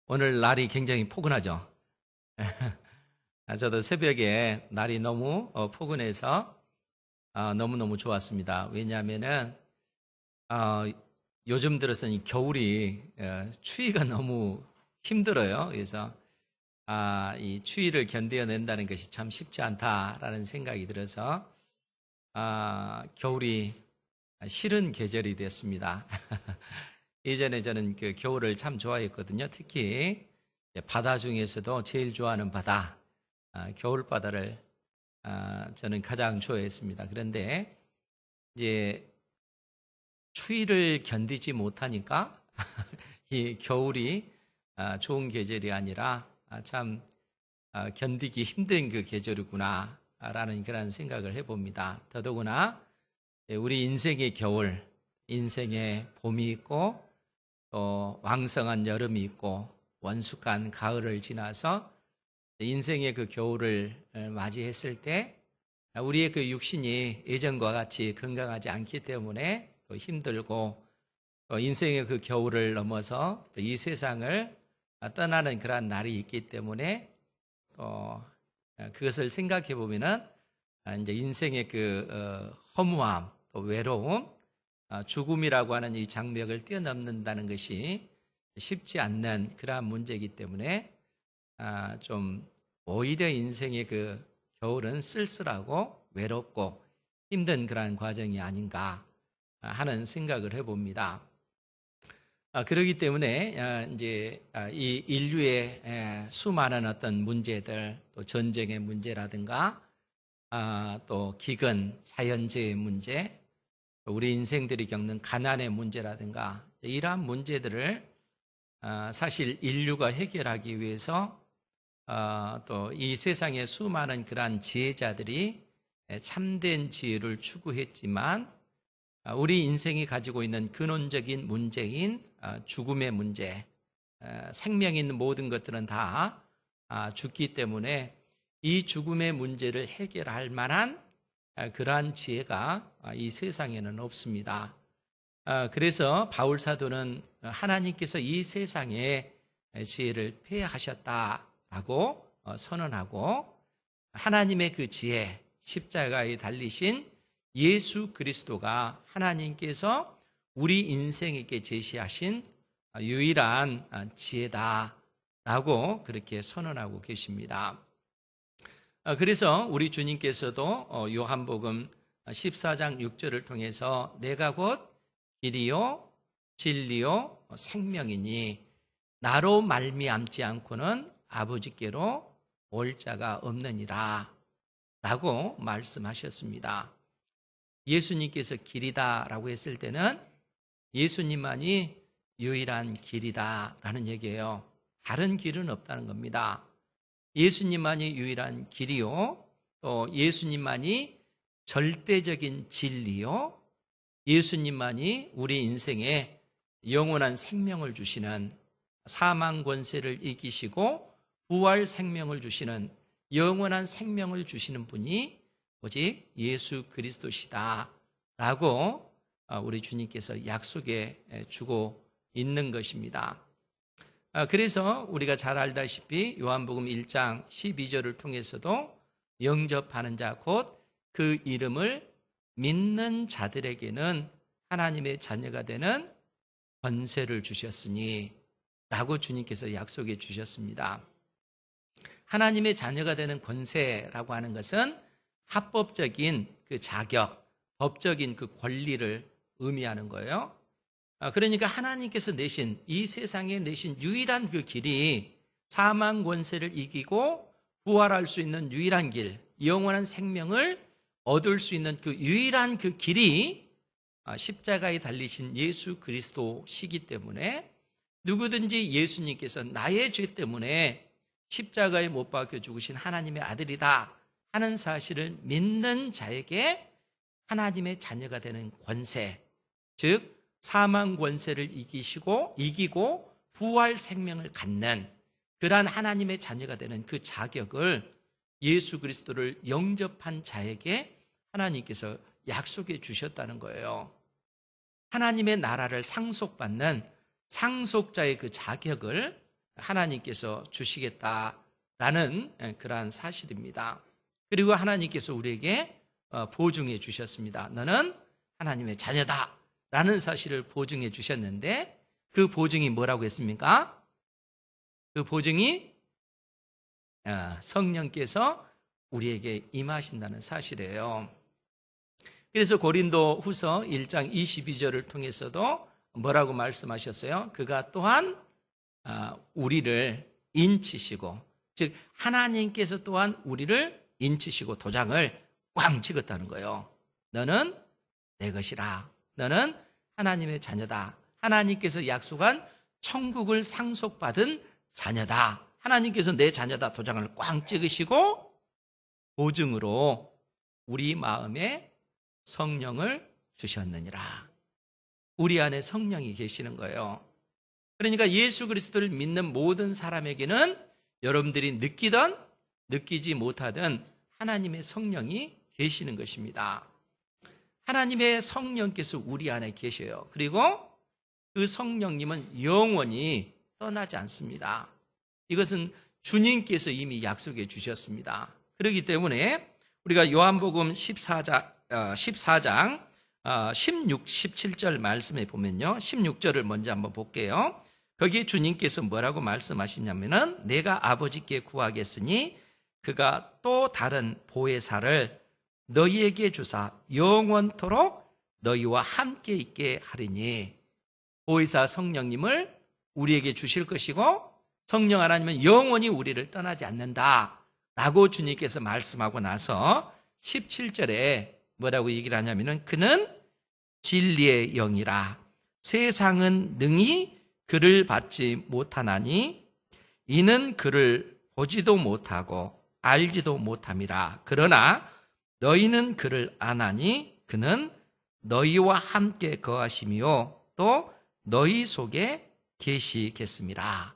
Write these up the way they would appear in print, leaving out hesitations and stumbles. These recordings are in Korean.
오늘 날이 굉장히 포근하죠. 저도 새벽에 날이 너무 포근해서 너무너무 좋았습니다. 왜냐하면은 요즘 들어서는 겨울이 추위가 너무 힘들어요. 그래서 이 추위를 견뎌낸다는 것이 참 쉽지 않다라는 생각이 들어서 겨울이 싫은 계절이 됐습니다. 예전에 저는 그 겨울을 참 좋아했거든요. 특히 바다 중에서도 제일 좋아하는 바다, 겨울 바다를 저는 가장 좋아했습니다. 그런데 이제 추위를 견디지 못하니까 이 겨울이 좋은 계절이 아니라 참 견디기 힘든 그 계절이구나라는 그런 생각을 해봅니다. 더더구나 우리 인생의 겨울, 인생의 봄이 있고 또 왕성한 여름이 있고 원숙한 가을을 지나서 인생의 그 겨울을 맞이했을 때 우리의 그 육신이 예전과 같이 건강하지 않기 때문에 또 힘들고 또 인생의 그 겨울을 넘어서 또 이 세상을 떠나는 그러한 날이 있기 때문에 또 그것을 생각해 보면은 이제 인생의 그 허무함 또 외로움 죽음이라고 하는 이 장벽을 뛰어넘는다는 것이 쉽지 않는 그러한 문제이기 때문에 좀 오히려 인생의 그 겨울은 쓸쓸하고 외롭고 힘든 그러한 과정이 아닌가 하는 생각을 해봅니다. 그렇기 때문에 이제 이 인류의 수많은 어떤 문제들, 또 전쟁의 문제라든가 또 기근, 자연재해 문제, 우리 인생들이 겪는 가난의 문제라든가 이러한 문제들을 사실 인류가 해결하기 위해서 또 이 세상의 수많은 그러한 지혜자들이 참된 지혜를 추구했지만 우리 인생이 가지고 있는 근원적인 문제인 죽음의 문제, 생명이 있는 모든 것들은 다 죽기 때문에 이 죽음의 문제를 해결할 만한 그러한 지혜가 이 세상에는 없습니다. 그래서 바울 사도는 하나님께서 이 세상에 지혜를 폐하셨다라고 선언하고 하나님의 그 지혜, 십자가에 달리신 예수 그리스도가 하나님께서 우리 인생에게 제시하신 유일한 지혜다라고 그렇게 선언하고 계십니다. 그래서 우리 주님께서도 요한복음 14장 6절을 통해서 내가 곧 길이요 진리요 생명이니 나로 말미암지 않고는 아버지께로 올 자가 없느니라 라고 말씀하셨습니다. 예수님께서 길이다라고 했을 때는 예수님만이 유일한 길이다라는 얘기예요. 다른 길은 없다는 겁니다. 예수님만이 유일한 길이요, 또 예수님만이 절대적인 진리요, 예수님만이 우리 인생에 영원한 생명을 주시는 사망 권세를 이기시고 부활 생명을 주시는 영원한 생명을 주시는 분이 오직 예수 그리스도시다 라고 우리 주님께서 약속해 주고 있는 것입니다. 그래서 우리가 잘 알다시피 요한복음 1장 12절을 통해서도 영접하는 자 곧 그 이름을 믿는 자들에게는 하나님의 자녀가 되는 권세를 주셨으니 라고 주님께서 약속해 주셨습니다. 하나님의 자녀가 되는 권세라고 하는 것은 합법적인 그 자격, 법적인 그 권리를 의미하는 거예요. 그러니까 하나님께서 내신 이 세상에 내신 유일한 그 길이 사망 권세를 이기고 부활할 수 있는 유일한 길, 영원한 생명을 얻을 수 있는 그 유일한 그 길이 십자가에 달리신 예수 그리스도시기 때문에 누구든지 예수님께서 나의 죄 때문에 십자가에 못 박혀 죽으신 하나님의 아들이다 하는 사실을 믿는 자에게 하나님의 자녀가 되는 권세, 즉 사망 권세를 이기고 부활 생명을 갖는 그러한 하나님의 자녀가 되는 그 자격을 예수 그리스도를 영접한 자에게 하나님께서 약속해 주셨다는 거예요. 하나님의 나라를 상속받는 상속자의 그 자격을 하나님께서 주시겠다라는 그러한 사실입니다. 그리고 하나님께서 우리에게 보증해 주셨습니다. 너는 하나님의 자녀다라는 사실을 보증해 주셨는데 그 보증이 뭐라고 했습니까? 그 보증이 성령께서 우리에게 임하신다는 사실이에요. 그래서 고린도 후서 1장 22절을 통해서도 뭐라고 말씀하셨어요? 그가 또한 우리를 인치시고, 즉 하나님께서 또한 우리를 인치시고 도장을 꽝 찍었다는 거예요. 너는 내 것이라. 너는 하나님의 자녀다. 하나님께서 약속한 천국을 상속받은 자녀다. 하나님께서 내 자녀다 도장을 꽝 찍으시고 보증으로 우리 마음에 성령을 주셨느니라. 우리 안에 성령이 계시는 거예요. 그러니까 예수 그리스도를 믿는 모든 사람에게는 여러분들이 느끼든 느끼지 못하든 하나님의 성령이 계시는 것입니다. 하나님의 성령께서 우리 안에 계셔요. 그리고 그 성령님은 영원히 떠나지 않습니다. 이것은 주님께서 이미 약속해 주셨습니다. 그렇기 때문에 우리가 요한복음 14장 16, 17절 말씀에 보면요. 16절을 먼저 한번 볼게요. 거기에 주님께서 뭐라고 말씀하시냐면은 내가 아버지께 구하겠으니 그가 또 다른 보혜사를 너희에게 주사 영원토록 너희와 함께 있게 하리니. 보혜사 성령님을 우리에게 주실 것이고 성령 하나님은 영원히 우리를 떠나지 않는다 라고 주님께서 말씀하고 나서 17절에 뭐라고 얘기를 하냐면은 그는 진리의 영이라. 세상은 능히 그를 받지 못하나니 이는 그를 보지도 못하고 알지도 못함이라. 그러나 너희는 그를 아나니 그는 너희와 함께 거하시며 또 너희 속에 계시겠습니다.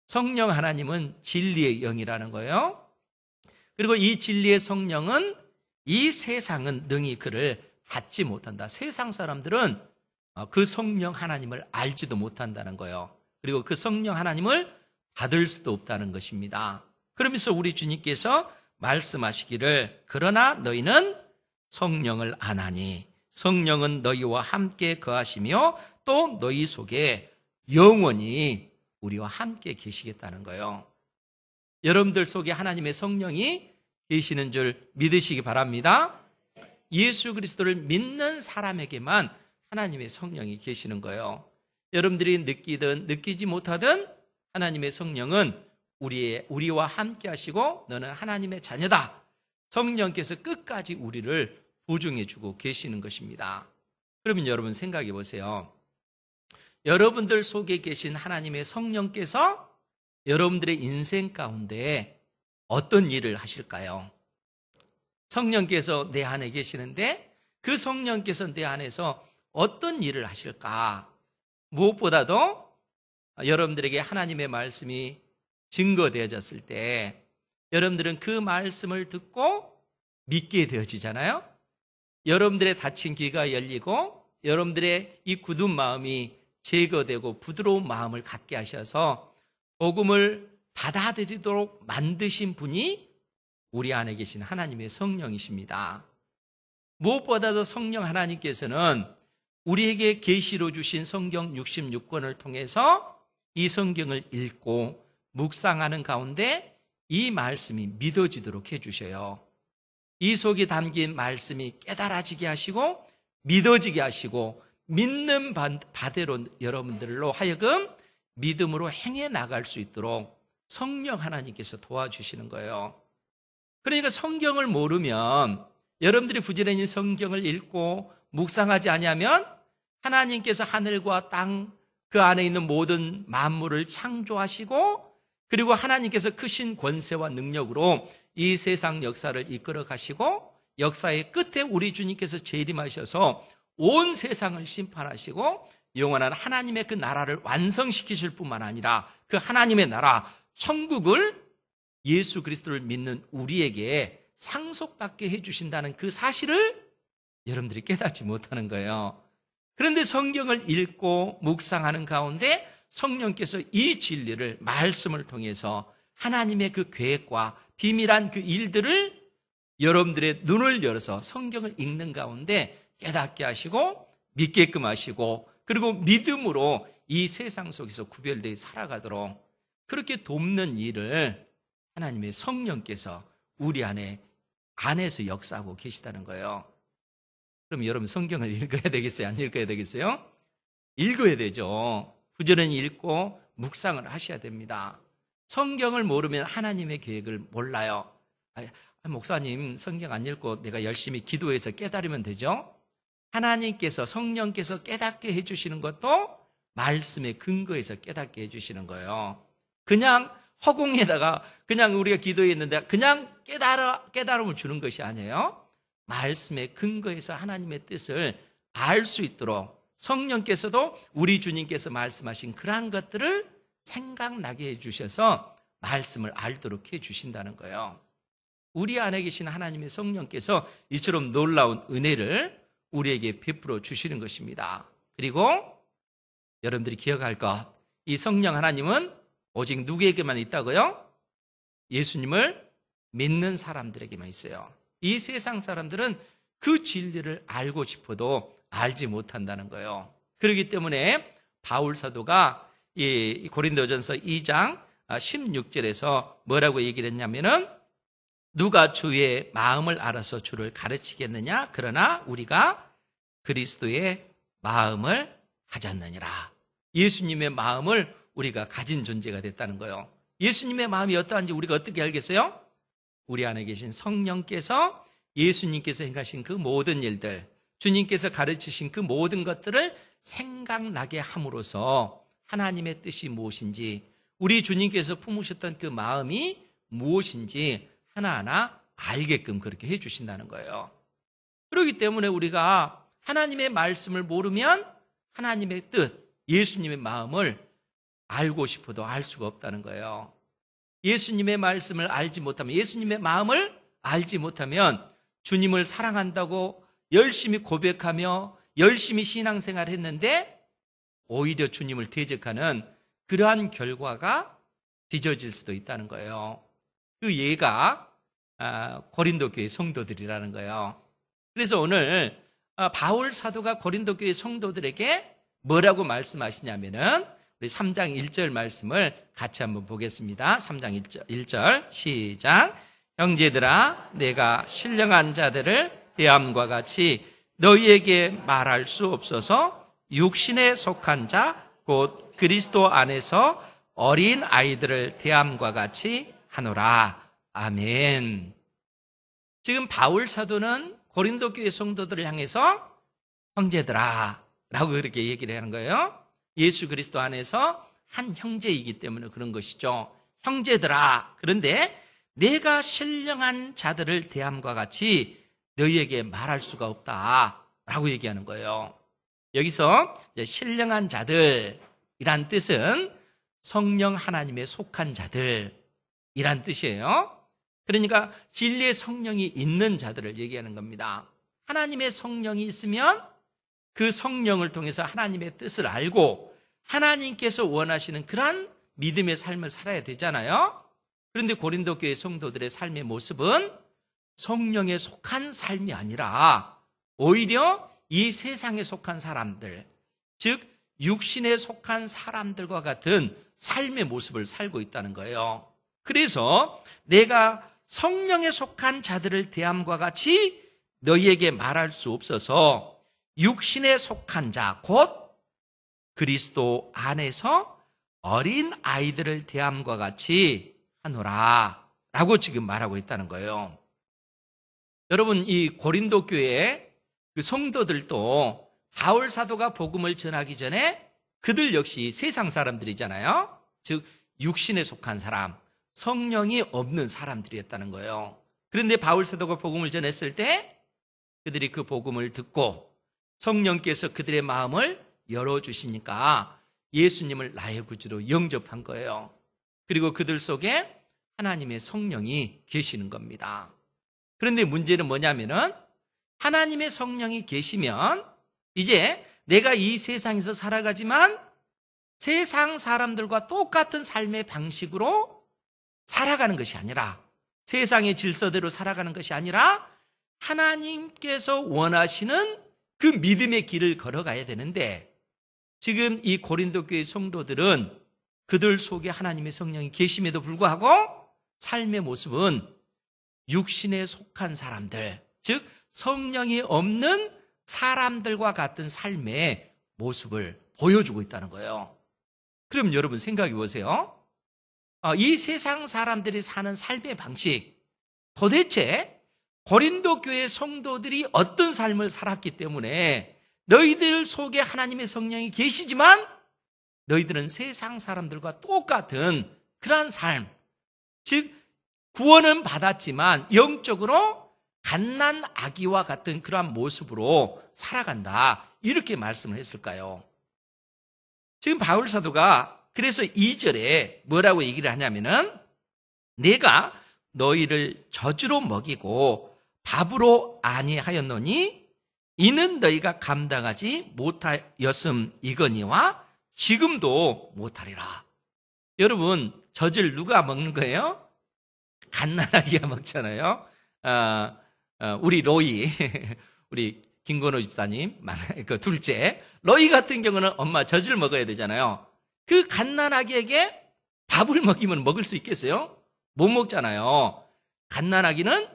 성령 하나님은 진리의 영이라는 거예요. 그리고 이 진리의 성령은 이 세상은 능히 그를 받지 못한다. 세상 사람들은 그 성령 하나님을 알지도 못한다는 거예요. 그리고 그 성령 하나님을 받을 수도 없다는 것입니다. 그러면서 우리 주님께서 말씀하시기를 그러나 너희는 성령을 아나니 성령은 너희와 함께 거하시며 또 너희 속에 영원히 우리와 함께 계시겠다는 거예요. 여러분들 속에 하나님의 성령이 계시는 줄 믿으시기 바랍니다. 예수 그리스도를 믿는 사람에게만 하나님의 성령이 계시는 거예요. 여러분들이 느끼든 느끼지 못하든 하나님의 성령은 우리와 함께 하시고 너는 하나님의 자녀다. 성령께서 끝까지 우리를 보증해 주고 계시는 것입니다. 그러면 여러분 생각해 보세요. 여러분들 속에 계신 하나님의 성령께서 여러분들의 인생 가운데 어떤 일을 하실까요? 성령께서 내 안에 계시는데 그 성령께서 내 안에서 어떤 일을 하실까? 무엇보다도 여러분들에게 하나님의 말씀이 증거되어졌을 때 여러분들은 그 말씀을 듣고 믿게 되어지잖아요. 여러분들의 닫힌 귀가 열리고 여러분들의 이 굳은 마음이 제거되고 부드러운 마음을 갖게 하셔서 복음을 받아들이도록 만드신 분이 우리 안에 계신 하나님의 성령이십니다. 무엇보다도 성령 하나님께서는 우리에게 계시로 주신 성경 66권을 통해서 이 성경을 읽고 묵상하는 가운데 이 말씀이 믿어지도록 해주셔요. 이 속에 담긴 말씀이 깨달아지게 하시고 믿어지게 하시고 믿는 바대로 여러분들로 하여금 믿음으로 행해 나갈 수 있도록 성령 하나님께서 도와주시는 거예요. 그러니까 성경을 모르면 여러분들이 부지런히 성경을 읽고 묵상하지 아니하면 하나님께서 하늘과 땅 그 안에 있는 모든 만물을 창조하시고 그리고 하나님께서 크신 권세와 능력으로 이 세상 역사를 이끌어 가시고 역사의 끝에 우리 주님께서 재림하셔서 온 세상을 심판하시고 영원한 하나님의 그 나라를 완성시키실 뿐만 아니라 그 하나님의 나라 천국을 예수 그리스도를 믿는 우리에게 상속받게 해주신다는 그 사실을 여러분들이 깨닫지 못하는 거예요. 그런데 성경을 읽고 묵상하는 가운데 성령께서 이 진리를 말씀을 통해서 하나님의 그 계획과 비밀한 그 일들을 여러분들의 눈을 열어서 성경을 읽는 가운데 깨닫게 하시고 믿게끔 하시고 그리고 믿음으로 이 세상 속에서 구별되어 살아가도록 그렇게 돕는 일을 하나님의 성령께서 우리 안에서 역사하고 계시다는 거예요. 그럼 여러분 성경을 읽어야 되겠어요? 안 읽어야 되겠어요? 읽어야 되죠. 부지런히 읽고 묵상을 하셔야 됩니다. 성경을 모르면 하나님의 계획을 몰라요. 목사님 성경 안 읽고 내가 열심히 기도해서 깨달으면 되죠? 하나님께서 성령께서 깨닫게 해주시는 것도 말씀의 근거에서 깨닫게 해주시는 거예요. 그냥 허공에다가 그냥 우리가 기도했는데 그냥 깨달음을 주는 것이 아니에요. 말씀의 근거에서 하나님의 뜻을 알 수 있도록 성령께서도 우리 주님께서 말씀하신 그러한 것들을 생각나게 해주셔서 말씀을 알도록 해주신다는 거예요. 우리 안에 계신 하나님의 성령께서 이처럼 놀라운 은혜를 우리에게 베풀어 주시는 것입니다. 그리고 여러분들이 기억할 것, 이 성령 하나님은 오직 누구에게만 있다고요? 예수님을 믿는 사람들에게만 있어요. 이 세상 사람들은 그 진리를 알고 싶어도 알지 못한다는 거예요. 그렇기 때문에 바울 사도가 이 고린도전서 2장 16절에서 뭐라고 얘기를 했냐면은 누가 주의 마음을 알아서 주를 가르치겠느냐? 그러나 우리가 그리스도의 마음을 가졌느니라. 예수님의 마음을 우리가 가진 존재가 됐다는 거예요. 예수님의 마음이 어떠한지 우리가 어떻게 알겠어요? 우리 안에 계신 성령께서 예수님께서 행하신 그 모든 일들, 주님께서 가르치신 그 모든 것들을 생각나게 함으로써 하나님의 뜻이 무엇인지, 우리 주님께서 품으셨던 그 마음이 무엇인지 하나하나 알게끔 그렇게 해주신다는 거예요. 그렇기 때문에 우리가 하나님의 말씀을 모르면 하나님의 뜻, 예수님의 마음을 알고 싶어도 알 수가 없다는 거예요. 예수님의 말씀을 알지 못하면, 예수님의 마음을 알지 못하면 주님을 사랑한다고 열심히 고백하며 열심히 신앙생활을 했는데 오히려 주님을 대적하는 그러한 결과가 빚어질 수도 있다는 거예요. 그 예가 고린도 교회 성도들이라는 거예요. 그래서 오늘 바울 사도가 고린도 교회 성도들에게 뭐라고 말씀하시냐면은 우리 3장 1절 말씀을 같이 한번 보겠습니다. 3장 1절 시작. 형제들아, 내가 신령한 자들을 대함과 같이 너희에게 말할 수 없어서 육신에 속한 자 곧 그리스도 안에서 어린 아이들을 대함과 같이 하노라. 아멘. 지금 바울 사도는 고린도 교회 성도들을 향해서 형제들아 라고 그렇게 얘기를 하는 거예요. 예수 그리스도 안에서 한 형제이기 때문에 그런 것이죠. 형제들아, 그런데 내가 신령한 자들을 대함과 같이 너희에게 말할 수가 없다 라고 얘기하는 거예요. 여기서 신령한 자들이란 뜻은 성령 하나님에 속한 자들이란 뜻이에요. 그러니까 진리의 성령이 있는 자들을 얘기하는 겁니다. 하나님의 성령이 있으면 그 성령을 통해서 하나님의 뜻을 알고 하나님께서 원하시는 그러한 믿음의 삶을 살아야 되잖아요. 그런데 고린도 교회 성도들의 삶의 모습은 성령에 속한 삶이 아니라 오히려 이 세상에 속한 사람들, 즉 육신에 속한 사람들과 같은 삶의 모습을 살고 있다는 거예요. 그래서 내가 성령에 속한 자들을 대함과 같이 너희에게 말할 수 없어서 육신에 속한 자, 곧 그리스도 안에서 어린 아이들을 대함과 같이 하노라 라고 지금 말하고 있다는 거예요. 여러분, 이 고린도 교회 그 성도들도 바울 사도가 복음을 전하기 전에 그들 역시 세상 사람들이잖아요. 즉 육신에 속한 사람, 성령이 없는 사람들이었다는 거예요. 그런데 바울 사도가 복음을 전했을 때 그들이 그 복음을 듣고 성령께서 그들의 마음을 열어주시니까 예수님을 나의 구주로 영접한 거예요. 그리고 그들 속에 하나님의 성령이 계시는 겁니다. 그런데 문제는 뭐냐면은 하나님의 성령이 계시면 이제 내가 이 세상에서 살아가지만 세상 사람들과 똑같은 삶의 방식으로 살아가는 것이 아니라, 세상의 질서대로 살아가는 것이 아니라 하나님께서 원하시는 그 믿음의 길을 걸어가야 되는데, 지금 이 고린도 교회 성도들은 그들 속에 하나님의 성령이 계심에도 불구하고 삶의 모습은 육신에 속한 사람들, 즉 성령이 없는 사람들과 같은 삶의 모습을 보여주고 있다는 거예요. 그럼 여러분 생각해 보세요. 이 세상 사람들이 사는 삶의 방식, 도대체 고린도 교회 성도들이 어떤 삶을 살았기 때문에 너희들 속에 하나님의 성령이 계시지만 너희들은 세상 사람들과 똑같은 그러한 삶, 즉 구원은 받았지만 영적으로 갓난아기와 같은 그러한 모습으로 살아간다, 이렇게 말씀을 했을까요? 지금 바울 사도가 그래서 2절에 뭐라고 얘기를 하냐면은, 내가 너희를 젖으로 먹이고 밥으로 아니하였노니 이는 너희가 감당하지 못하였음이거니와 지금도 못하리라. 여러분, 젖을 누가 먹는 거예요? 갓난아기가 먹잖아요. 우리 로이, 우리 김건호 집사님, 그 둘째 로이 같은 경우는 엄마 젖을 먹어야 되잖아요. 그 갓난아기에게 밥을 먹이면 먹을 수 있겠어요? 못 먹잖아요. 갓난아기는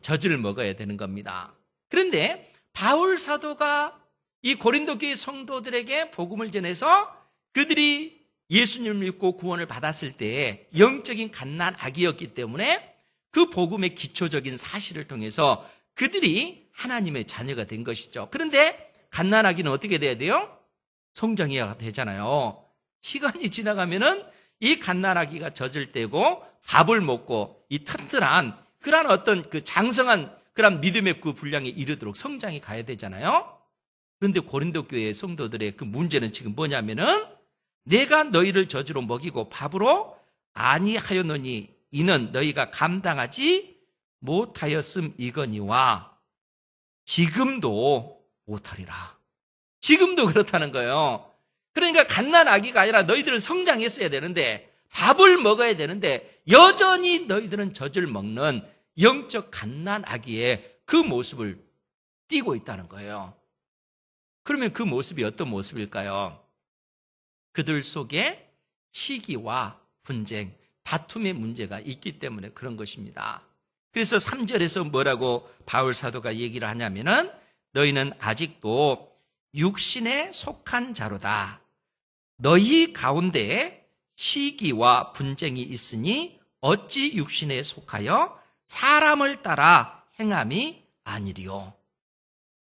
젖을 먹어야 되는 겁니다. 그런데 바울 사도가 이 고린도 교회 성도들에게 복음을 전해서 그들이 예수님을 믿고 구원을 받았을 때 영적인 갓난아기였기 때문에 그 복음의 기초적인 사실을 통해서 그들이 하나님의 자녀가 된 것이죠. 그런데 갓난아기는 어떻게 돼야 돼요? 성장해야 되잖아요. 시간이 지나가면은 이 갓난아기가 젖을 떼고 밥을 먹고 이 튼튼한 그런 어떤 그 장성한 그런 믿음의 그 분량에 이르도록 성장이 가야 되잖아요. 그런데 고린도 교회 성도들의 그 문제는 지금 뭐냐면은, 내가 너희를 젖으로 먹이고 밥으로 아니하였노니 이는 너희가 감당하지 못하였음이거니와 지금도 못하리라. 지금도 그렇다는 거예요. 그러니까 갓난아기가 아니라 너희들은 성장했어야 되는데, 밥을 먹어야 되는데 여전히 너희들은 젖을 먹는 영적 갓난아기의 그 모습을 띠고 있다는 거예요. 그러면 그 모습이 어떤 모습일까요? 그들 속에 시기와 분쟁, 다툼의 문제가 있기 때문에 그런 것입니다. 그래서 3절에서 뭐라고 바울 사도가 얘기를 하냐면은, 너희는 아직도 육신에 속한 자로다. 너희 가운데 시기와 분쟁이 있으니 어찌 육신에 속하여 사람을 따라 행함이 아니리요.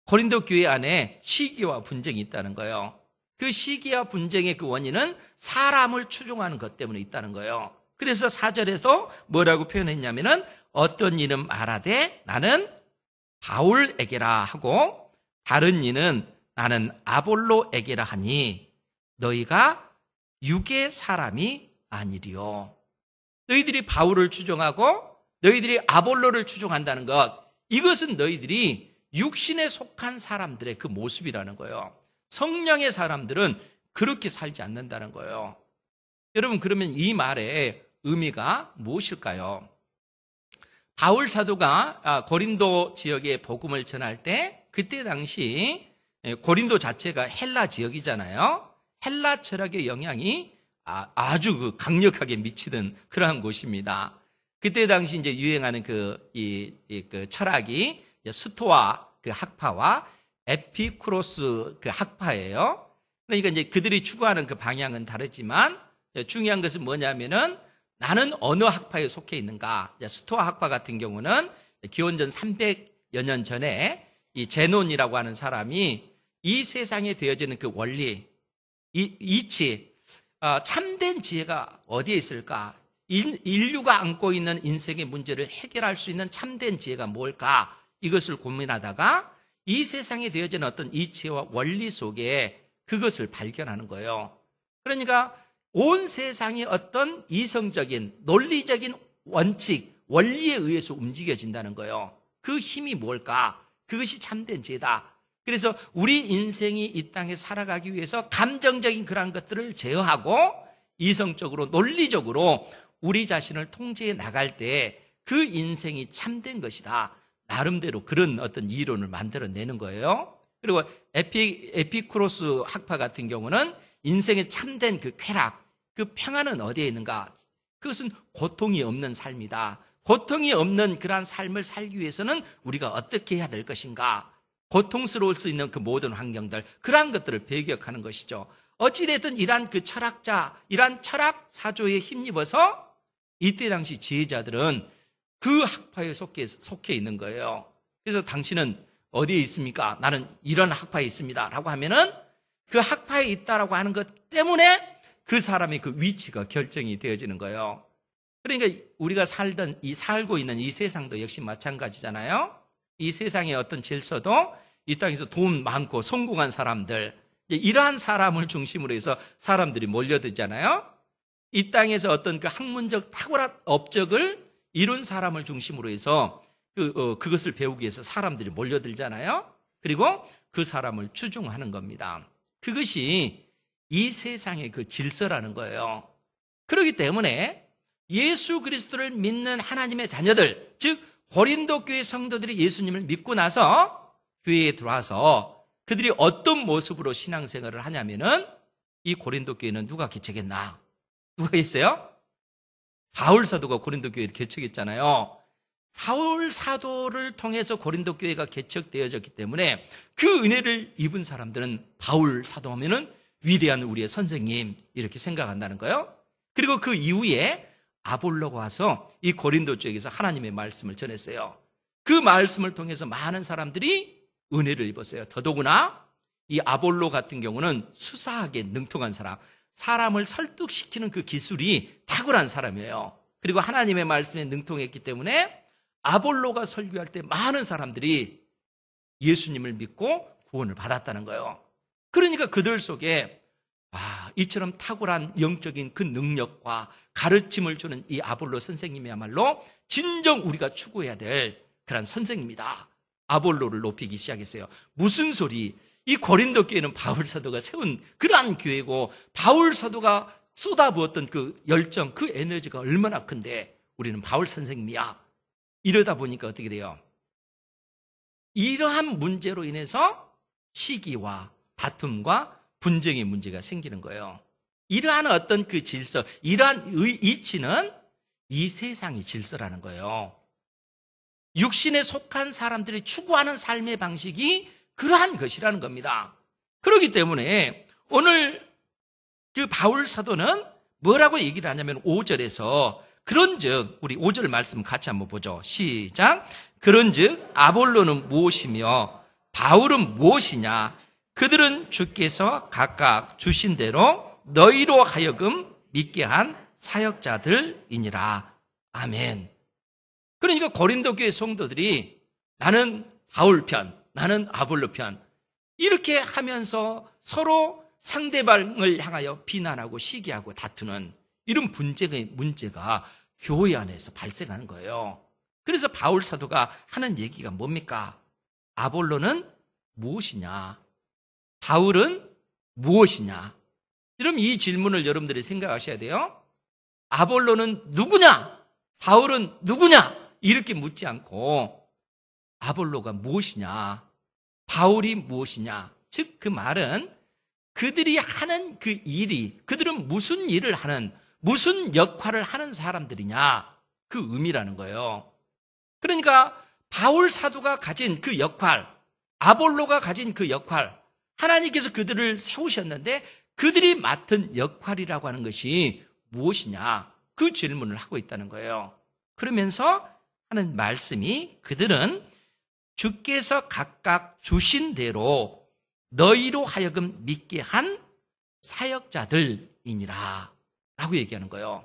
고린도 교회 안에 시기와 분쟁이 있다는 거예요. 그 시기와 분쟁의 그 원인은 사람을 추종하는 것 때문에 있다는 거예요. 그래서 4절에서 뭐라고 표현했냐면은, 어떤 이는 말하되 나는 바울에게라 하고 다른 이는 나는 아볼로에게라 하니 너희가 육의 사람이 아니리요. 너희들이 바울을 추종하고 너희들이 아볼로를 추종한다는 것, 이것은 너희들이 육신에 속한 사람들의 그 모습이라는 거예요. 성령의 사람들은 그렇게 살지 않는다는 거예요. 여러분, 그러면 이 말의 의미가 무엇일까요? 바울 사도가 고린도 지역에 복음을 전할 때, 그때 당시 고린도 자체가 헬라 지역이잖아요. 헬라 철학의 영향이 아주 강력하게 미치던 그러한 곳입니다. 그때 당시 이제 유행하는 그 철학이 스토아 그 학파와 에피쿠로스 그 학파예요. 그러니까 이제 그들이 추구하는 그 방향은 다르지만 중요한 것은 뭐냐면은, 나는 어느 학파에 속해 있는가. 스토아 학파 같은 경우는 기원전 300여 년 전에 이 제논이라고 하는 사람이 이 세상에 되어지는 그 원리, 이치, 참된 지혜가 어디에 있을까? 인류가 안고 있는 인생의 문제를 해결할 수 있는 참된 지혜가 뭘까? 이것을 고민하다가 이 세상에 되어지는 어떤 이치와 원리 속에 그것을 발견하는 거예요. 그러니까 온 세상이 어떤 이성적인 논리적인 원칙, 원리에 의해서 움직여진다는 거예요. 그 힘이 뭘까? 그것이 참된 지혜다. 그래서 우리 인생이 이 땅에 살아가기 위해서 감정적인 그러한 것들을 제어하고 이성적으로 논리적으로 우리 자신을 통제해 나갈 때 그 인생이 참된 것이다. 나름대로 그런 어떤 이론을 만들어내는 거예요. 그리고 에피쿠로스 학파 같은 경우는 인생의 참된 그 쾌락, 그 평안은 어디에 있는가? 그것은 고통이 없는 삶이다. 고통이 없는 그러한 삶을 살기 위해서는 우리가 어떻게 해야 될 것인가? 고통스러울 수 있는 그 모든 환경들, 그러한 것들을 배격하는 것이죠. 어찌됐든 이러한 그 철학자, 이러한 철학 사조에 힘입어서 이때 당시 지혜자들은 그 학파에 속해 있는 거예요. 그래서 당신은 어디에 있습니까? 나는 이런 학파에 있습니다. 라고 하면은 그 학파에 있다라고 하는 것 때문에 그 사람의 그 위치가 결정이 되어지는 거예요. 그러니까 우리가 살고 있는 이 세상도 역시 마찬가지잖아요. 이 세상의 어떤 질서도 이 땅에서 돈 많고 성공한 사람들, 이러한 사람을 중심으로 해서 사람들이 몰려들잖아요. 이 땅에서 어떤 그 학문적 탁월한 업적을 이룬 사람을 중심으로 해서 그것을 배우기 위해서 사람들이 몰려들잖아요. 그리고 그 사람을 추종하는 겁니다. 그것이 이 세상의 그 질서라는 거예요. 그렇기 때문에 예수 그리스도를 믿는 하나님의 자녀들, 즉 고린도 교회 성도들이 예수님을 믿고 나서 교회에 들어와서 그들이 어떤 모습으로 신앙생활을 하냐면은 이 고린도 교회는 누가 개척했나? 누가 했어요? 바울 사도가 고린도 교회를 개척했잖아요. 바울 사도를 통해서 고린도 교회가 개척되어졌기 때문에 그 은혜를 입은 사람들은 바울 사도 하면은 위대한 우리의 선생님 이렇게 생각한다는 거예요. 그리고 그 이후에 아볼로가 와서 이 고린도 쪽에서 하나님의 말씀을 전했어요. 그 말씀을 통해서 많은 사람들이 은혜를 입었어요. 더더구나 이 아볼로 같은 경우는 수사하게 능통한 사람, 사람을 설득시키는 그 기술이 탁월한 사람이에요. 그리고 하나님의 말씀에 능통했기 때문에 아볼로가 설교할 때 많은 사람들이 예수님을 믿고 구원을 받았다는 거예요. 그러니까 그들 속에 이처럼 탁월한 영적인 그 능력과 가르침을 주는 이 아볼로 선생님이야말로 진정 우리가 추구해야 될 그런 선생님이다. 아볼로를 높이기 시작했어요. 무슨 소리? 이 고린도 교회는 바울 사도가 세운 그러한 교회고 바울 사도가 쏟아부었던 그 열정, 그 에너지가 얼마나 큰데 우리는 바울 선생님이야. 이러다 보니까 어떻게 돼요? 이러한 문제로 인해서 시기와 다툼과 분쟁의 문제가 생기는 거예요. 이러한 어떤 그 질서, 이러한 이치는 이 세상의 질서라는 거예요. 육신에 속한 사람들이 추구하는 삶의 방식이 그러한 것이라는 겁니다. 그렇기 때문에 오늘 그 바울 사도는 뭐라고 얘기를 하냐면 5절에서 그런즉 우리 5절 말씀 같이 한번 보죠. 시작. 그런즉 아볼로는 무엇이며 바울은 무엇이냐? 그들은 주께서 각각 주신 대로 너희로 하여금 믿게 한 사역자들이니라. 아멘. 그러니까 고린도 교회 성도들이 나는 바울 편, 나는 아볼로 편 이렇게 하면서 서로 상대방을 향하여 비난하고 시기하고 다투는 이런 문제가 교회 안에서 발생하는 거예요. 그래서 바울 사도가 하는 얘기가 뭡니까? 아볼로는 무엇이냐? 바울은 무엇이냐? 그럼 이 질문을 여러분들이 생각하셔야 돼요. 아볼로는 누구냐? 바울은 누구냐? 이렇게 묻지 않고 아볼로가 무엇이냐? 바울이 무엇이냐? 즉 그 말은 그들이 하는 그 일이 그들은 무슨 일을 하는 무슨 역할을 하는 사람들이냐? 그 의미라는 거예요. 그러니까 바울 사도가 가진 그 역할, 아볼로가 가진 그 역할, 하나님께서 그들을 세우셨는데 그들이 맡은 역할이라고 하는 것이 무엇이냐? 그 질문을 하고 있다는 거예요. 그러면서 하는 말씀이 그들은 주께서 각각 주신 대로 너희로 하여금 믿게 한 사역자들이니라 라고 얘기하는 거예요.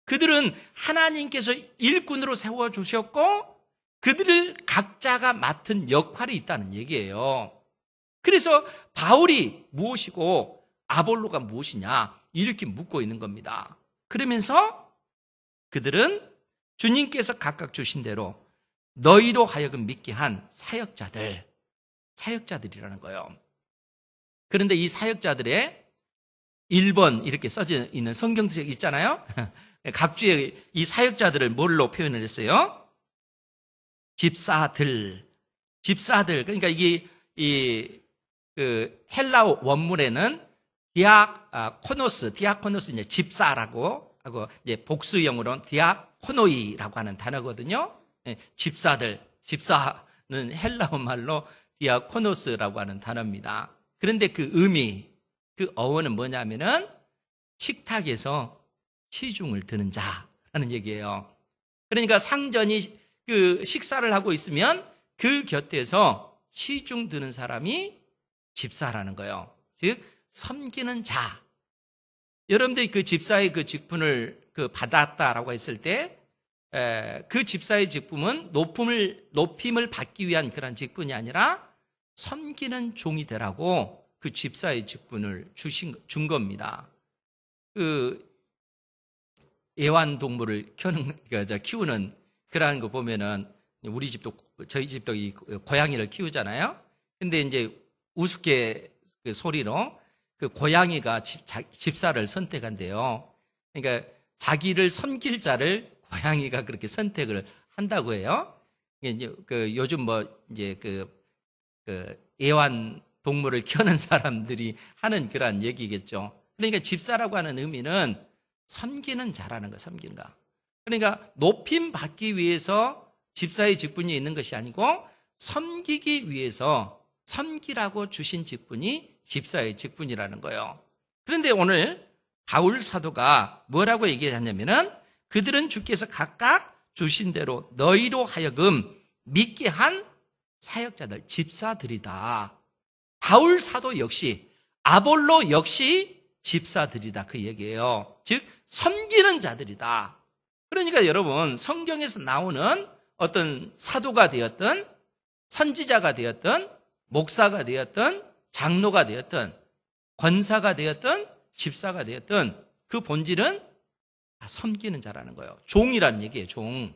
그들은 하나님께서 일꾼으로 세워주셨고 그들을 각자가 맡은 역할이 있다는 얘기예요. 그래서 바울이 무엇이고 아볼로가 무엇이냐 이렇게 묻고 있는 겁니다. 그러면서 그들은 주님께서 각각 주신 대로 너희로 하여금 믿게 한 사역자들. 사역자들이라는 거예요. 그런데 이 사역자들의 1번 이렇게 써져 있는 성경책이 있잖아요. 각주의 이 사역자들을 뭘로 표현을 했어요? 집사들. 그러니까 이게 그 헬라어 원문에는 디아코노스 이제 집사라고 하고 이제 복수형으로는 디아코노이라고 하는 단어거든요. 집사들. 집사는 헬라어 말로 디아코노스라고 하는 단어입니다. 그런데 그 의미, 그 어원은 뭐냐면은 식탁에서 시중을 드는 자라는 얘기예요. 그러니까 상전이 그 식사를 하고 있으면 그 곁에서 시중 드는 사람이 집사라는 거예요. 즉 섬기는 자. 여러분들이 그 집사의 그 직분을 그 받았다라고 했을 때 그 집사의 직분은 높임을 받기 위한 그런 직분이 아니라 섬기는 종이 되라고 그 집사의 직분을 준 겁니다. 그 애완동물을 키우는 그러한 거 보면은 우리 집도 저희 집도 이 고양이를 키우잖아요. 근데 이제 우습게 그 소리로 그 고양이가 집사를 선택한대요. 그러니까 자기를 섬길 자를 고양이가 그렇게 선택을 한다고 해요. 이제 그 요즘 뭐 이제 그 애완 동물을 키우는 사람들이 하는 그런 얘기겠죠. 그러니까 집사라고 하는 의미는 섬기는 자라는 거, 섬기는 거. 그러니까 높임 받기 위해서 집사의 직분이 있는 것이 아니고 섬기기 위해서 섬기라고 주신 직분이 집사의 직분이라는 거예요. 그런데 오늘 바울 사도가 뭐라고 얘기하냐면은 그들은 주께서 각각 주신 대로 너희로 하여금 믿게 한 사역자들, 집사들이다. 바울 사도 역시 아볼로 역시 집사들이다 그 얘기예요. 즉 섬기는 자들이다. 그러니까 여러분 성경에서 나오는 어떤 사도가 되었든 선지자가 되었든 목사가 되었든 장로가 되었든 권사가 되었든 집사가 되었든 그 본질은 다 섬기는 자라는 거예요. 종이라는 얘기예요. 종.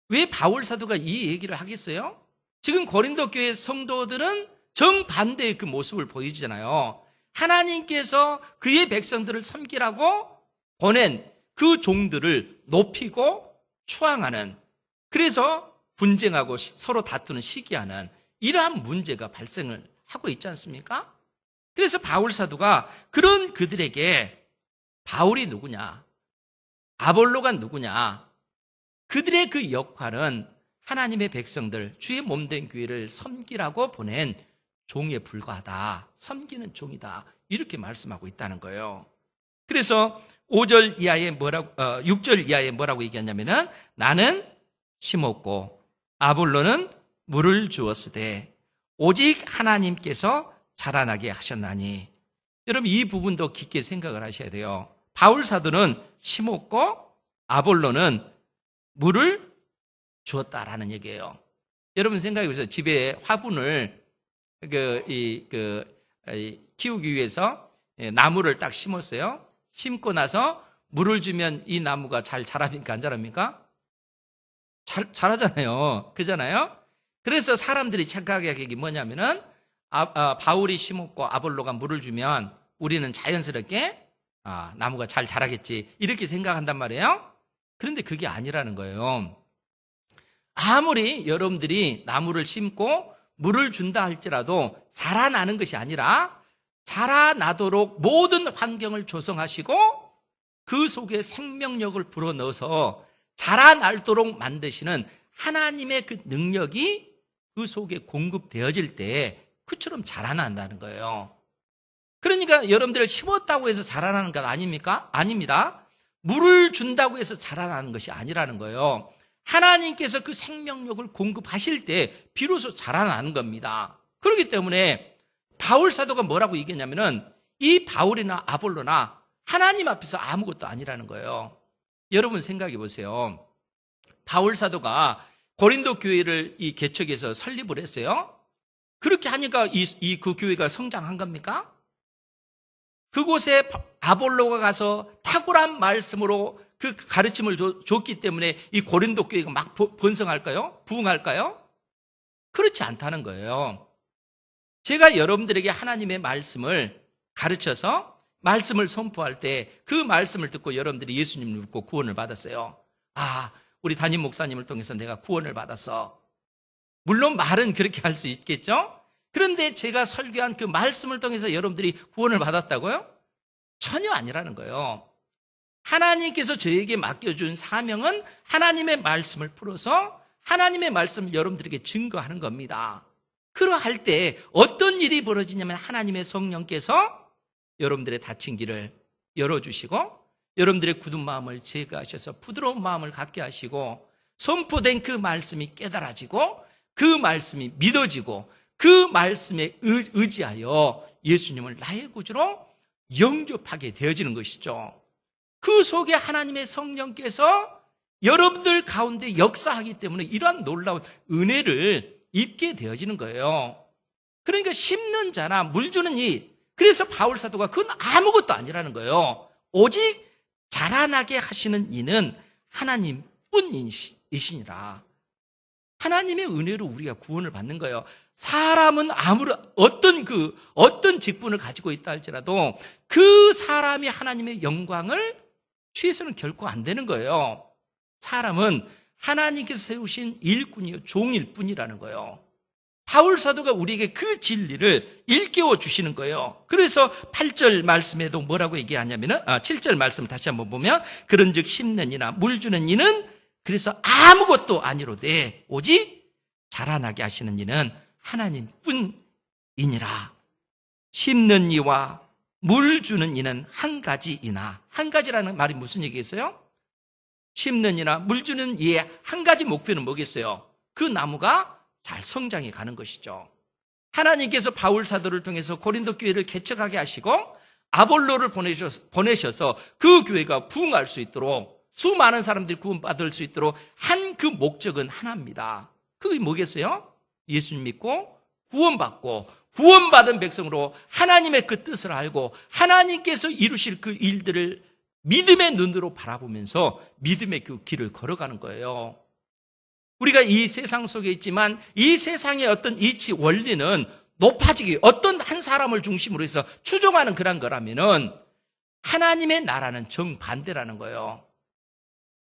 왜 바울 사도가 이 얘기를 하겠어요? 지금 고린도 교회 성도들은 정반대의 그 모습을 보이잖아요. 하나님께서 그의 백성들을 섬기라고 보낸 그 종들을 높이고 추앙하는, 그래서 분쟁하고 서로 다투는 시기하는 이러한 문제가 발생을 하고 있지 않습니까? 그래서 바울 사도가 그런 그들에게 바울이 누구냐, 아볼로가 누구냐, 그들의 그 역할은 하나님의 백성들, 주의 몸된 교회를 섬기라고 보낸 종에 불과하다. 섬기는 종이다. 이렇게 말씀하고 있다는 거예요. 그래서 6절 이하에 뭐라고 얘기하냐면은 나는 심었고 아볼로는 물을 주었으되 오직 하나님께서 자라나게 하셨나니. 여러분 이 부분도 깊게 생각을 하셔야 돼요. 바울 사도는 심었고 아볼로는 물을 주었다라는 얘기예요. 여러분 생각해 보세요. 집에 화분을 키우기 위해서 나무를 딱 심었어요. 심고 나서 물을 주면 이 나무가 잘 자랍니까? 안 자랍니까? 자라잖아요. 그잖아요? 그래서 사람들이 착각하는 게 뭐냐면은 바울이 심었고 아볼로가 물을 주면 우리는 자연스럽게 나무가 잘 자라겠지 이렇게 생각한단 말이에요. 그런데 그게 아니라는 거예요. 아무리 여러분들이 나무를 심고 물을 준다 할지라도 자라나는 것이 아니라 자라나도록 모든 환경을 조성하시고 그 속에 생명력을 불어넣어서 자라날도록 만드시는 하나님의 그 능력이 그 속에 공급되어질 때 그처럼 자라난다는 거예요. 그러니까 여러분들을 심었다고 해서 자라나는 것 아닙니까? 아닙니다. 물을 준다고 해서 자라나는 것이 아니라는 거예요. 하나님께서 그 생명력을 공급하실 때 비로소 자라나는 겁니다. 그렇기 때문에 바울 사도가 뭐라고 얘기했냐면은 이 바울이나 아볼로나 하나님 앞에서 아무것도 아니라는 거예요. 여러분 생각해 보세요. 바울 사도가 고린도 교회를 이 개척해서 설립을 했어요. 그렇게 하니까 그 교회가 성장한 겁니까? 그곳에 아볼로가 가서 탁월한 말씀으로 그 가르침을 줬기 때문에 이 고린도 교회가 막 번성할까요? 부흥할까요? 그렇지 않다는 거예요. 제가 여러분들에게 하나님의 말씀을 가르쳐서 말씀을 선포할 때 그 말씀을 듣고 여러분들이 예수님을 믿고 구원을 받았어요. 아, 우리 담임 목사님을 통해서 내가 구원을 받았어. 물론 말은 그렇게 할 수 있겠죠? 그런데 제가 설교한 그 말씀을 통해서 여러분들이 구원을 받았다고요? 전혀 아니라는 거예요. 하나님께서 저에게 맡겨준 사명은 하나님의 말씀을 풀어서 하나님의 말씀을 여러분들에게 증거하는 겁니다. 그러할 때 어떤 일이 벌어지냐면 하나님의 성령께서 여러분들의 닫힌 길을 열어주시고 여러분들의 굳은 마음을 제거하셔서 부드러운 마음을 갖게 하시고 선포된 그 말씀이 깨달아지고 그 말씀이 믿어지고 그 말씀에 의지하여 예수님을 나의 구주로 영접하게 되어지는 것이죠. 그 속에 하나님의 성령께서 여러분들 가운데 역사하기 때문에 이러한 놀라운 은혜를 입게 되어지는 거예요. 그러니까 심는 자나 물 주는 이, 그래서 바울 사도가 그건 아무것도 아니라는 거예요. 오직 자라나게 하시는 이는 하나님뿐이시니라. 하나님의 은혜로 우리가 구원을 받는 거예요. 사람은 어떤 직분을 가지고 있다 할지라도 그 사람이 하나님의 영광을 취해서는 결코 안 되는 거예요. 사람은 하나님께서 세우신 일꾼이요 종일 뿐이라는 거예요. 바울 사도가 우리에게 그 진리를 일깨워 주시는 거예요. 그래서 8절 말씀에도 뭐라고 얘기하냐면은 7절 말씀 다시 한번 보면 그런즉 심는 이나 물 주는 이는 그래서 아무것도 아니로되 오직 자라나게 하시는 이는 하나님뿐이니라. 심는 이와 물 주는 이는 한 가지이나, 한 가지라는 말이 무슨 얘기겠어요? 심는 이나 물 주는 이의 한 가지 목표는 뭐겠어요? 그 나무가 잘 성장해 가는 것이죠. 하나님께서 바울 사도를 통해서 고린도 교회를 개척하게 하시고 아볼로를 보내셔서 그 교회가 부흥할 수 있도록 수많은 사람들이 구원받을 수 있도록 한 그 목적은 하나입니다. 그게 뭐겠어요? 예수님 믿고 구원받고 구원받은 백성으로 하나님의 그 뜻을 알고 하나님께서 이루실 그 일들을 믿음의 눈으로 바라보면서 믿음의 그 길을 걸어가는 거예요. 우리가 이 세상 속에 있지만 이 세상의 어떤 이치 원리는 높아지기, 어떤 한 사람을 중심으로 해서 추종하는 그런 거라면은 하나님의 나라는 정반대라는 거예요.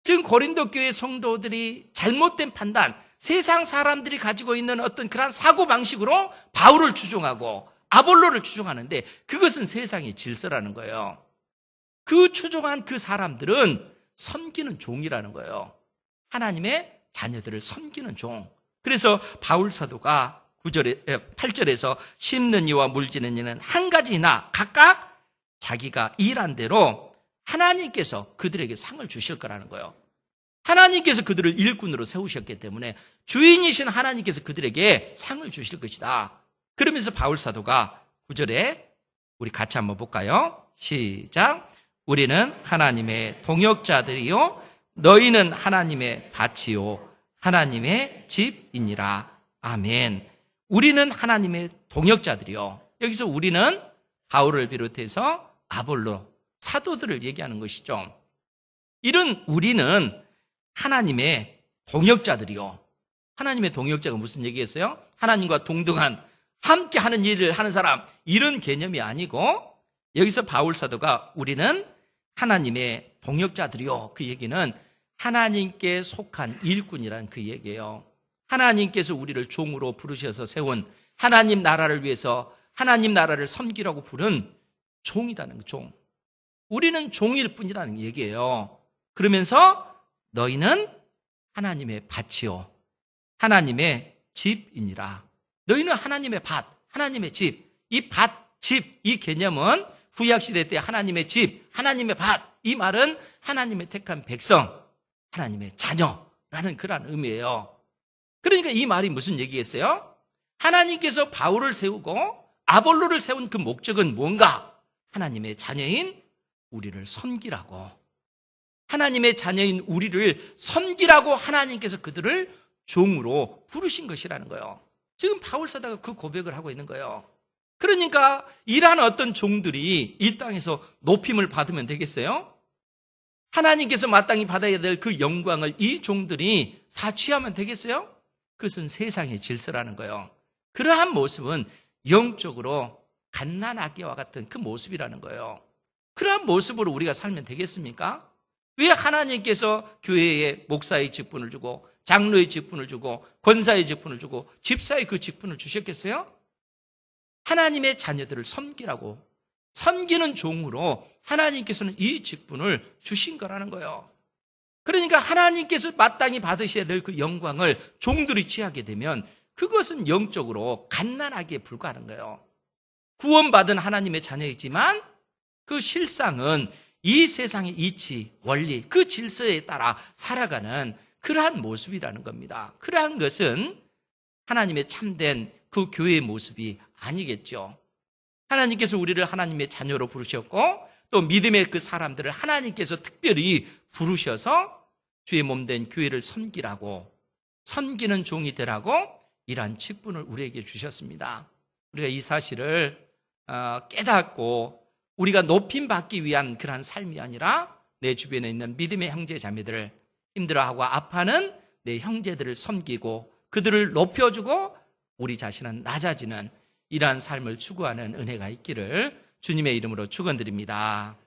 지금 고린도 교회 성도들이 잘못된 판단, 세상 사람들이 가지고 있는 어떤 그런 사고방식으로 바울을 추종하고 아볼로를 추종하는데 그것은 세상의 질서라는 거예요. 그 추종한 그 사람들은 섬기는 종이라는 거예요. 하나님의 자녀들을 섬기는 종. 그래서 바울 사도가 8절에서 심는 이와 물지는 이는 한 가지나 각각 자기가 일한 대로 하나님께서 그들에게 상을 주실 거라는 거예요. 하나님께서 그들을 일꾼으로 세우셨기 때문에 주인이신 하나님께서 그들에게 상을 주실 것이다. 그러면서 바울 사도가 9절에 우리 같이 한번 볼까요? 시작. 우리는 하나님의 동역자들이요 너희는 하나님의 밭이요 하나님의 집이니라. 아멘. 우리는 하나님의 동역자들이요. 여기서 우리는 바울을 비롯해서 아볼로, 사도들을 얘기하는 것이죠. 이런 우리는 하나님의 동역자들이요. 하나님의 동역자가 무슨 얘기겠어요? 하나님과 동등한 함께 하는 일을 하는 사람, 이런 개념이 아니고 여기서 바울 사도가 우리는 하나님의 동역자들이요. 그 얘기는 하나님께 속한 일꾼이라는 그 얘기예요. 하나님께서 우리를 종으로 부르셔서 세운 하나님 나라를 위해서 하나님 나라를 섬기라고 부른 종이라는 종. 우리는 종일 뿐이라는 얘기예요. 그러면서 너희는 하나님의 밭이요 하나님의 집이니라. 너희는 하나님의 밭, 하나님의 집. 이 밭, 집, 이 개념은 구약시대 때 하나님의 집, 하나님의 밭, 이 말은 하나님의 택한 백성, 하나님의 자녀라는 그런 의미예요. 그러니까 이 말이 무슨 얘기겠어요? 하나님께서 바울을 세우고 아볼로를 세운 그 목적은 뭔가? 하나님의 자녀인 우리를 섬기라고. 하나님의 자녀인 우리를 섬기라고 하나님께서 그들을 종으로 부르신 것이라는 거예요. 지금 바울 사도가 그 고백을 하고 있는 거예요. 그러니까 이러한 어떤 종들이 이 땅에서 높임을 받으면 되겠어요? 하나님께서 마땅히 받아야 될 그 영광을 이 종들이 다 취하면 되겠어요? 그것은 세상의 질서라는 거예요. 그러한 모습은 영적으로 갓난아기와 같은 그 모습이라는 거예요. 그러한 모습으로 우리가 살면 되겠습니까? 왜 하나님께서 교회에 목사의 직분을 주고 장로의 직분을 주고 권사의 직분을 주고 집사의 그 직분을 주셨겠어요? 하나님의 자녀들을 섬기라고, 섬기는 종으로 하나님께서는 이 직분을 주신 거라는 거예요. 그러니까 하나님께서 마땅히 받으셔야 될 그 영광을 종들이 취하게 되면 그것은 영적으로 갓난아기에 불과하는 거예요. 구원받은 하나님의 자녀이지만 그 실상은 이 세상의 이치, 원리, 그 질서에 따라 살아가는 그러한 모습이라는 겁니다. 그러한 것은 하나님의 참된 그 교회의 모습이 아니겠죠. 하나님께서 우리를 하나님의 자녀로 부르셨고 또 믿음의 그 사람들을 하나님께서 특별히 부르셔서 주의 몸된 교회를 섬기라고, 섬기는 종이 되라고 이러한 직분을 우리에게 주셨습니다. 우리가 이 사실을 깨닫고 우리가 높임받기 위한 그러한 삶이 아니라 내 주변에 있는 믿음의 형제 자매들을, 힘들어하고 아파하는 내 형제들을 섬기고 그들을 높여주고 우리 자신은 낮아지는 이러한 삶을 추구하는 은혜가 있기를 주님의 이름으로 축원드립니다.